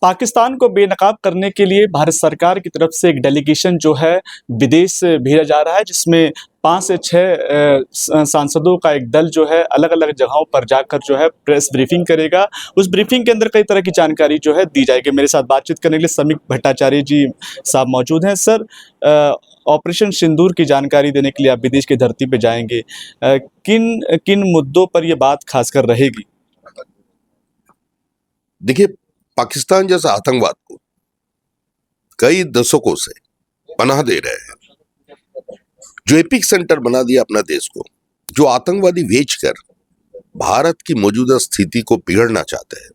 पाकिस्तान को बेनकाब करने के लिए भारत सरकार की तरफ से एक डेलीगेशन जो है विदेश भेजा जा रहा है, जिसमें 5 से 6 सांसदों का एक दल जो है अलग-अलग जगहों पर जाकर जो है प्रेस ब्रीफिंग करेगा। उस ब्रीफिंग के अंदर कई तरह की जानकारी जो है दी जाएगी। मेरे साथ बातचीत करने के लिए समीक भट्टाचार्य जी साहब मौजूद हैं। सर, ऑपरेशन सिंदूर की जानकारी देने के लिए आप विदेश की धरती पे जाएँगे। किन किन मुद्दों पर ये बात खासकर रहेगी? देखिए, पाकिस्तान जैसा आतंकवाद को कई दशकों से पनाह दे रहे हैं, जो एपिक सेंटर बना दिया अपना देश को, जो आतंकवादी बेचकर भारत की मौजूदा स्थिति को बिगड़ना चाहते हैं,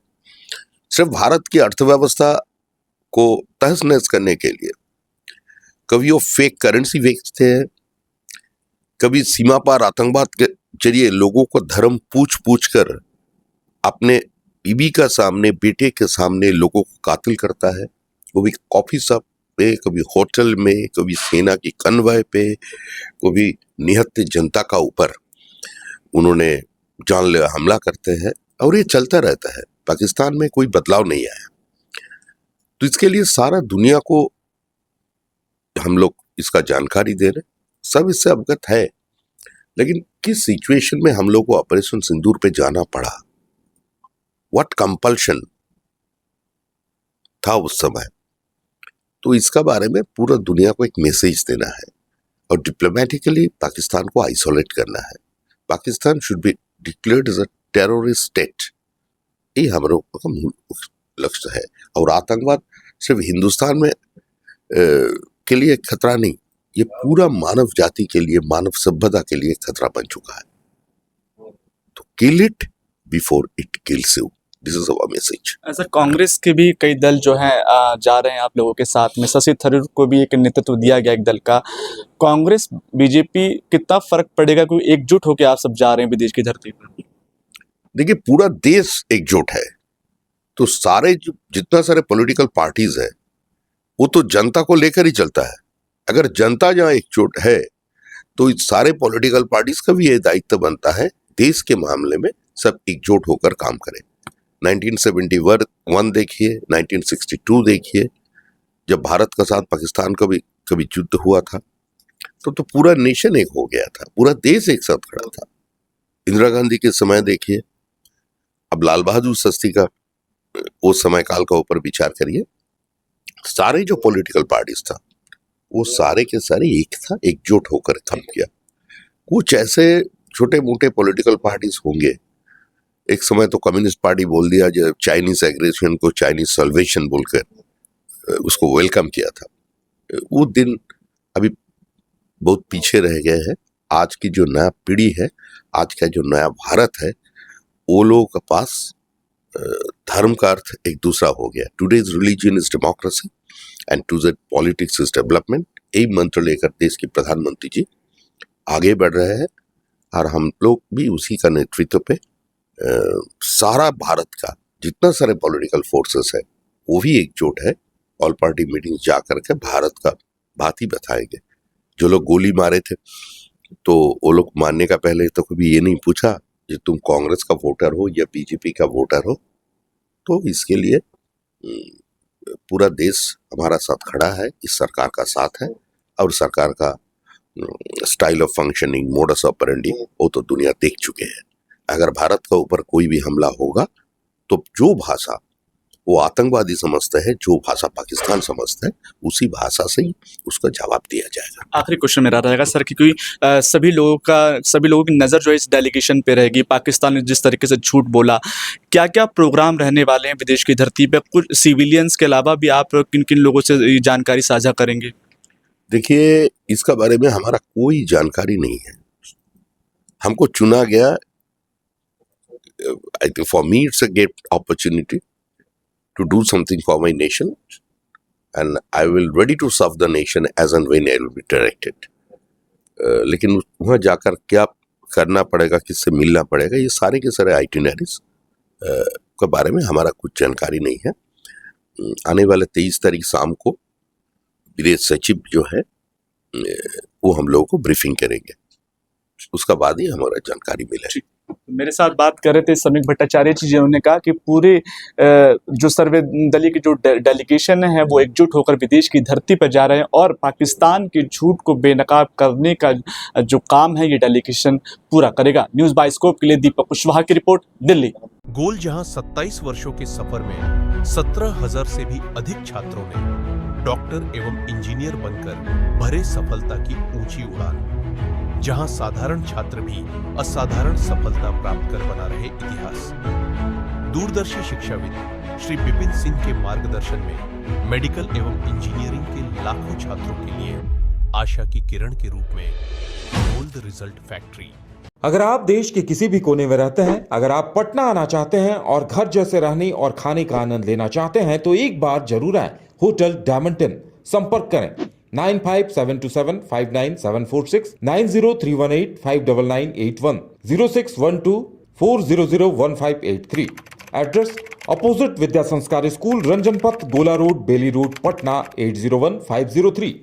सिर्फ भारत की अर्थव्यवस्था को तहस नहस करने के लिए कभी वो फेक करेंसी बेचते हैं, कभी सीमा पार आतंकवाद के जरिए लोगों को धर्म पूछ पूछ कर अपने बीबी का सामने, बेटे के सामने लोगों को कातिल करता है। वो भी कॉफी शॉप पे, कभी होटल में, कभी सेना की कन्वॉय पे, कभी निहत्थे जनता का ऊपर उन्होंने जानलेवा हमला करते हैं और ये चलता रहता है। पाकिस्तान में कोई बदलाव नहीं आया, तो इसके लिए सारा दुनिया को हम लोग इसका जानकारी दे रहे, सब इससे अवगत है। लेकिन किस सिचुएशन में हम लोग को ऑपरेशन सिंदूर पे जाना पड़ा, व्हाट कंपल्शन था उस समय, तो इसका बारे में पूरा दुनिया को एक मैसेज देना है और डिप्लोमेटिकली पाकिस्तान को आइसोलेट करना है। Pakistan should be declared as a terrorist state, ये हम लोग का मूल लक्ष्य है। और आतंकवाद सिर्फ हिंदुस्तान में के लिए खतरा नहीं, ये पूरा मानव जाति के लिए, मानव सभ्यता के लिए खतरा बन चुका है। तो kill it before it kills you, this is our message. ऐसा कांग्रेस के भी कई दल जो हैं जा रहे हैं आप लोगों के साथ में। शशि थरूर को भी एक नेतृत्व दिया गया एक दल का। कांग्रेस बीजेपी कितना फर्क पड़ेगा, कोई एकजुट होकर आप सब जा रहे हैं विदेश की धरती पर? देखिए, पूरा देश एकजुट है, तो सारे जितना सारे पॉलिटिकल पार्टीज है वो तो जनता को लेकर ही चलता है। अगर जनता जहाँ एकजुट है तो इस सारे पॉलिटिकल पार्टीज का भी ये दायित्व बनता है देश के मामले में सब एकजुट होकर काम करें। 1971 देखिए, 1962 देखिए, जब भारत का साथ पाकिस्तान का भी कभी युद्ध हुआ था तो पूरा नेशन एक हो गया था, पूरा देश एक साथ खड़ा था। इंदिरा गांधी के समय देखिए, अब लाल बहादुर शास्त्री का वो समय काल का ऊपर विचार करिए, सारे जो पॉलिटिकल पार्टीज था वो सारे के सारे एक था, एकजुट होकर काम किया। कुछ ऐसे छोटे मोटे पॉलिटिकल पार्टीज होंगे, एक समय तो कम्युनिस्ट पार्टी बोल दिया, जो चाइनीज एग्रेशन को चाइनीज सल्वेशन बोलकर उसको वेलकम किया था, वो दिन अभी बहुत पीछे रह गए हैं। आज की जो नया पीढ़ी है, आज का जो नया भारत है, वो लोगों के पास धर्म का अर्थ एक दूसरा हो गया। Today's religion is democracy and today's politics is development. यही मंत्र लेकर देश के प्रधानमंत्री जी आगे बढ़ रहे हैं और हम लोग भी उसी का नेतृत्व पे सारा भारत का जितना सारे पॉलिटिकल फोर्सेस है वो भी एकजुट है। ऑल पार्टी मीटिंग जा करके भारत का बात ही बताएंगे। जो लोग गोली मारे थे तो वो लोग मारने का पहले तो कभी ये नहीं पूछा कि तुम कांग्रेस का वोटर हो या बीजेपी का वोटर हो। तो इसके लिए पूरा देश हमारा साथ खड़ा है, इस सरकार का साथ है और सरकार का style of functioning, modus operandi वो तो दुनिया देख चुके हैं। अगर भारत का ऊपर कोई भी हमला होगा तो जो भाषा वो आतंकवादी समझते हैं, जो भाषा पाकिस्तान समझता है, उसी भाषा से ही उसका जवाब दिया जाएगा। आखिरी क्वेश्चन मेरा रहेगा सर, क्योंकि सभी लोगों की नज़र जो है इस डेलीगेशन पे रहेगी। पाकिस्तान ने जिस तरीके से झूठ बोला, क्या क्या प्रोग्राम रहने वाले हैं विदेश की धरती पे? कुछ सिविलियंस के अलावा भी आप किन किन लोगों से ये जानकारी साझा करेंगे? देखिए, इसका बारे में हमारा कोई जानकारी नहीं है। हमको चुना गया, I think for me it's a great opportunity to do something for my nation, and I will ready to serve the nation as and when I will be directed. लेकिन वहाँ जाकर क्या करना पड़ेगा, किससे मिलना पड़ेगा, ये सारे के सारे आइटिनरीज के बारे में हमारा कुछ जानकारी नहीं है। आने वाले 23 तारीख शाम को विदेश सचिव जो है वो हम लोगों को ब्रीफिंग करेंगे, उसका बाद ही हमारा जानकारी मिलेगी। मेरे साथ बात कर रहे थे समीक भट्टाचार्य जी, जिन्होंने कहा कि पूरे जो सर्वदलीय की जो डेलीगेशन है वो एकजुट होकर विदेश की धरती पर जा रहे हैं और पाकिस्तान के झूठ को बेनकाब करने का जो काम है ये डेलीगेशन पूरा करेगा। न्यूज़ बाइस्कोप के लिए दीपक कुशवाहा की रिपोर्ट, दिल्ली। गोल जहां 27 वर्षों के सफर में 17,000 से भी अधिक छात्रों ने डॉक्टर एवं इंजीनियर बनकर भरे सफलता की ऊंची उड़ान, जहां साधारण छात्र भी असाधारण सफलता प्राप्त कर बना रहे इतिहास। दूरदर्शी शिक्षाविद श्री विपिन सिंह के मार्गदर्शन में मेडिकल एवं इंजीनियरिंग के लाखों छात्रों के लिए आशा की किरण के रूप में गोल्ड रिजल्ट फैक्ट्री। अगर आप देश के किसी भी कोने में रहते हैं, अगर आप पटना आना चाहते हैं और घर जैसे रहने और खाने का आनंद लेना चाहते हैं तो एक बार जरूर आए होटल डायमंटन। संपर्क करें 9572759746, 9031859981, 0612400158 एड्रेस अपोजिट विद्या संस्कार स्कूल, रंजन पथ, गोला रोड, बेली रोड, पटना 801503।